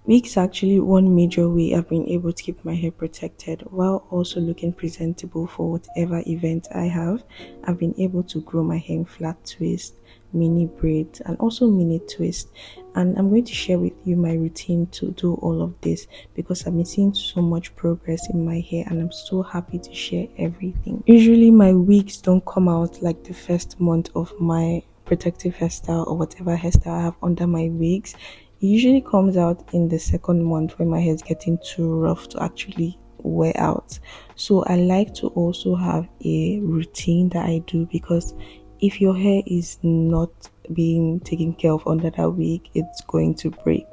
Wigs are actually one major way I've been able to keep my hair protected while also looking presentable for whatever event I have. I've been able to grow my hair in flat twist, mini braids, and also mini twist. And I'm going to share with you my routine to do all of this because I've been seeing so much progress in my hair and I'm so happy to share everything. Usually, my wigs don't come out like the first month of my protective hairstyle or whatever hairstyle I have under my wigs. It usually comes out in the second month when my hair is getting too rough to actually wear out. So I like to also have a routine that I do because if your hair is not being taken care of under that wig, it's going to break.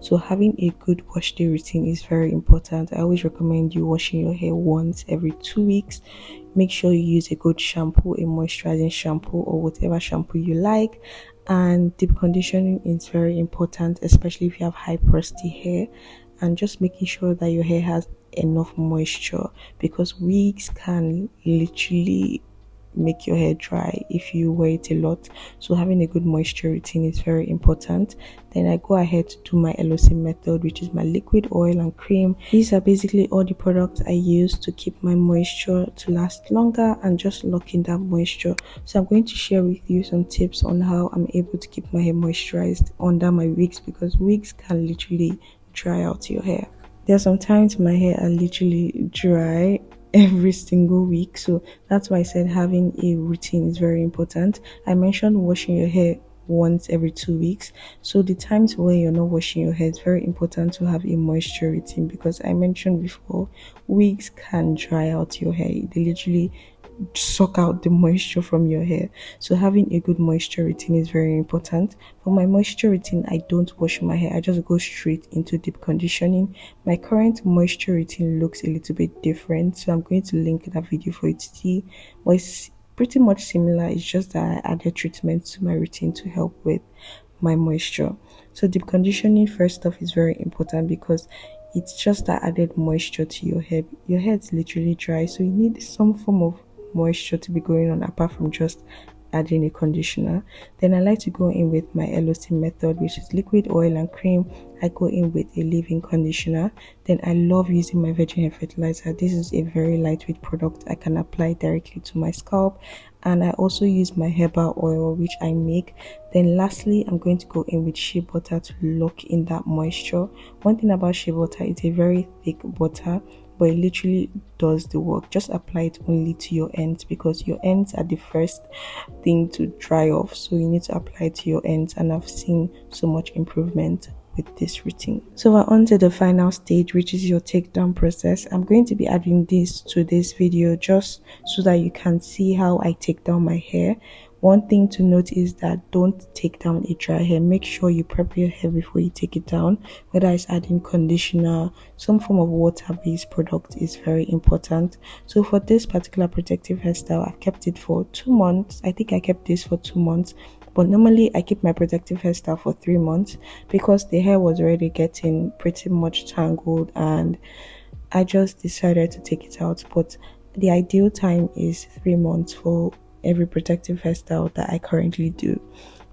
So having a good wash day routine is very important. I always recommend you washing your hair once every 2 weeks. Make sure you use a good shampoo, a moisturizing shampoo, or whatever shampoo you like. And deep conditioning is very important, especially if you have high porosity hair, and just making sure that your hair has enough moisture because wigs can literally make your hair dry if you wear it a lot. So having a good moisture routine is very important. Then I go ahead to do my LOC method, which is my liquid oil and cream. These are basically all the products I use to keep my moisture to last longer and just lock in that moisture. So I'm going to share with you some tips on how I'm able to keep my hair moisturized under my wigs because wigs can literally dry out your hair. There are some times my hair are literally dry every single week, so that's why I said having a routine is very important. I mentioned washing your hair once every 2 weeks, so the times where you're not washing your hair, it's very important to have a moisture routine because I mentioned before wigs can dry out your hair. They literally suck out the moisture from your hair. So having a good moisture routine is very important. For my moisture routine, I don't wash my hair. I just go straight into deep conditioning. My current moisture routine looks a little bit different, so I'm going to link that video for you to see. But it's pretty much similar. It's just that I added treatments to my routine to help with my moisture. So deep conditioning first off is very important because it's just that added moisture to your hair. Your hair is literally dry, so you need some form of moisture to be going on apart from just adding a conditioner. Then I like to go in with my LOC method, which is liquid oil and cream. I go in with a leave-in conditioner. Then I love using my virgin hair fertilizer. This is a very lightweight product I can apply directly to my scalp, and I also use my herbal oil which I make. Then lastly, I'm going to go in with shea butter to lock in that moisture. One thing about shea butter, it's a very thick butter, but it literally does the work. Just apply it only to your ends because your ends are the first thing to dry off, so you need to apply it to your ends, and I've seen so much improvement with this routine. So we're on to the final stage, which is your takedown process. I'm going to be adding this to this video just so that you can see how I take down my hair. One thing to note is that don't take down a dry hair. Make sure you prep your hair before you take it down, whether it's adding conditioner, some form of water-based product is very important. So for this particular protective hairstyle, I've kept it for 2 months. I think I kept this for 2 months, but normally I keep my protective hairstyle for 3 months because the hair was already getting pretty much tangled and I just decided to take it out. But the ideal time is 3 months for every protective hairstyle that I currently do.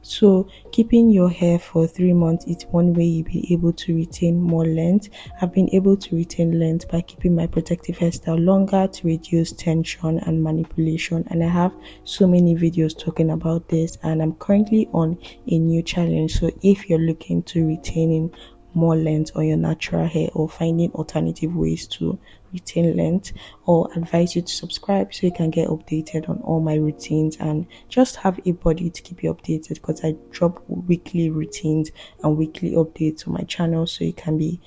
So keeping your hair for 3 months is one way you'll be able to retain more length. I've been able to retain length by keeping my protective hairstyle longer to reduce tension and manipulation, and I have so many videos talking about this, and I'm currently on a new challenge. So if you're looking to retaining more length on your natural hair or finding alternative ways to retain length, or advise you to subscribe so you can get updated on all my routines and just have a body to keep you updated because I drop weekly routines and weekly updates on my channel, so you can be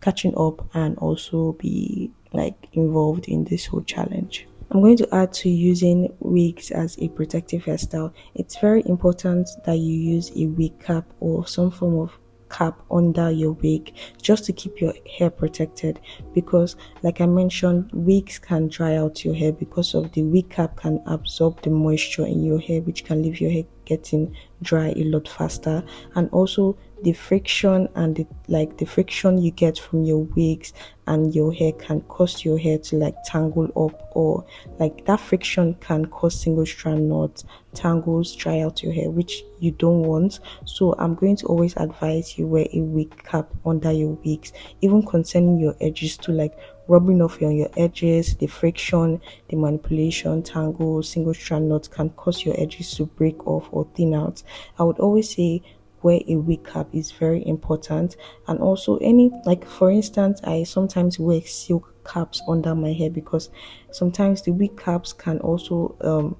catching up and also be like involved in this whole challenge. I'm going to add to using wigs as a protective hairstyle. It's very important that you use a wig cap or some form of cap under your wig just to keep your hair protected, because like I mentioned, wigs can dry out your hair because of the wig cap can absorb the moisture in your hair, which can leave your hair getting dry a lot faster. And also the friction and the friction you get from your wigs and your hair can cause your hair to like tangle up, or like that friction can cause single strand knots, tangles, dry out your hair, which you don't want. So I'm going to always advise you wear a wig cap under your wigs, even concerning your edges to like rubbing off on your edges. The friction, the manipulation, tangles, single strand knots can cause your edges to break off or thin out. I would always say wear a wig cap is very important. And also any, like for instance, I sometimes wear silk caps under my hair because sometimes the wig caps can also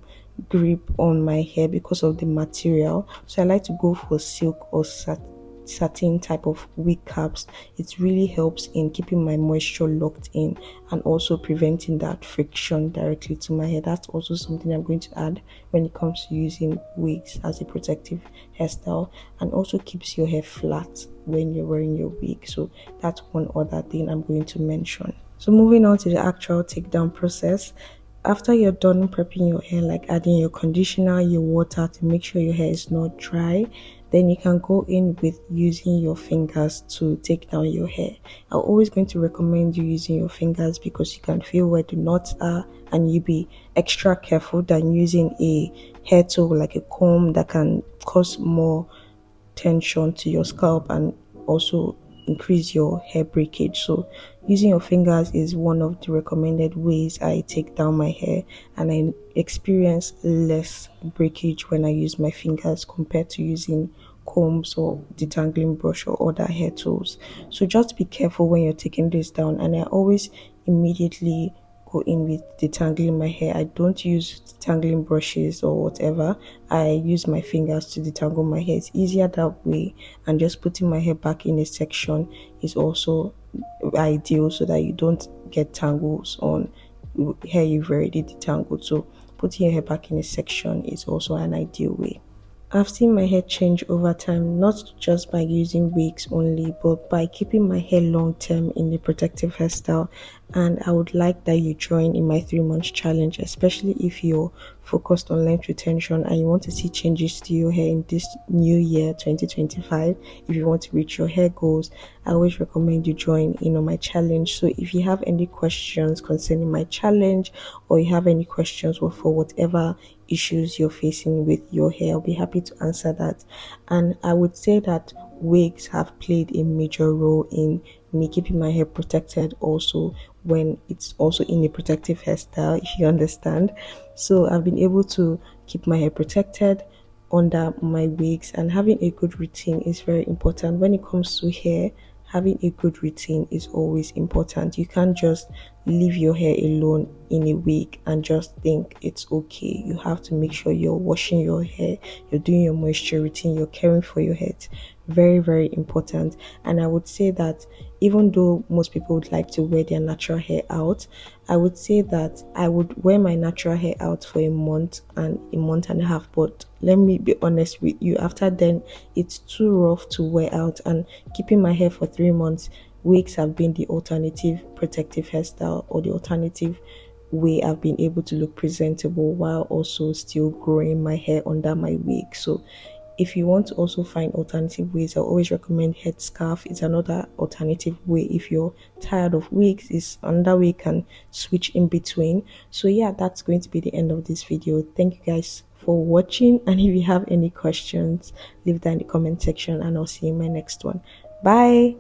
grip on my hair because of the material. So I like to go for silk or satin type of wig caps. It really helps in keeping my moisture locked in and also preventing that friction directly to my hair. That's also something I'm going to add when it comes to using wigs as a protective hairstyle, and also keeps your hair flat when you're wearing your wig. So that's one other thing I'm going to mention. So moving on to the actual takedown process. After you're done prepping your hair, like adding your conditioner, your water to make sure your hair is not dry, then you can go in with using your fingers to take down your hair. I'm always going to recommend you using your fingers because you can feel where the knots are, and you be extra careful than using a hair tool like a comb that can cause more tension to your scalp and also increase your hair breakage. So using your fingers is one of the recommended ways I take down my hair, and I experience less breakage when I use my fingers compared to using combs or detangling brush or other hair tools. So just be careful when you're taking this down, and I always immediately go in with detangling my hair. I don't use detangling brushes or whatever. I use my fingers to detangle my hair. It's easier that way, and just putting my hair back in a section is also ideal so that you don't get tangles on hair you've already detangled. So putting your hair back in a section is also an ideal way. I've seen my hair change over time, not just by using wigs only, but by keeping my hair long term in the protective hairstyle. And I would like that you join in my 3 months challenge, especially if you're focused on length retention and you want to see changes to your hair in this new year 2025. If you want to reach your hair goals, I always recommend you join in on my challenge. So if you have any questions concerning my challenge, or you have any questions or for whatever issues you're facing with your hair, I'll be happy to answer that. And I would say that wigs have played a major role in me keeping my hair protected also, when it's also in a protective hairstyle, if you understand. So I've been able to keep my hair protected under my wigs, and having a good routine is very important when it comes to hair. Having a good routine is always important. You can't just leave your hair alone in a wig and just think it's okay. You have to make sure you're washing your hair, you're doing your moisture routine, you're caring for your hair. It's very, very important. And I would say that even though most people would like to wear their natural hair out, I would say that I would wear my natural hair out for a month and a half. But let me be honest with you, after then it's too rough to wear out, and keeping my hair for 3 months, wigs have been the alternative protective hairstyle, or the alternative way I've been able to look presentable while also still growing my hair under my wig. So if you want to also find alternative ways, I always recommend headscarf. It's another alternative way. If you're tired of wigs, it's another way you can switch in between. So yeah, that's going to be the end of this video. Thank you guys for watching, and if you have any questions, leave that in the comment section, and I'll see you in my next one. Bye.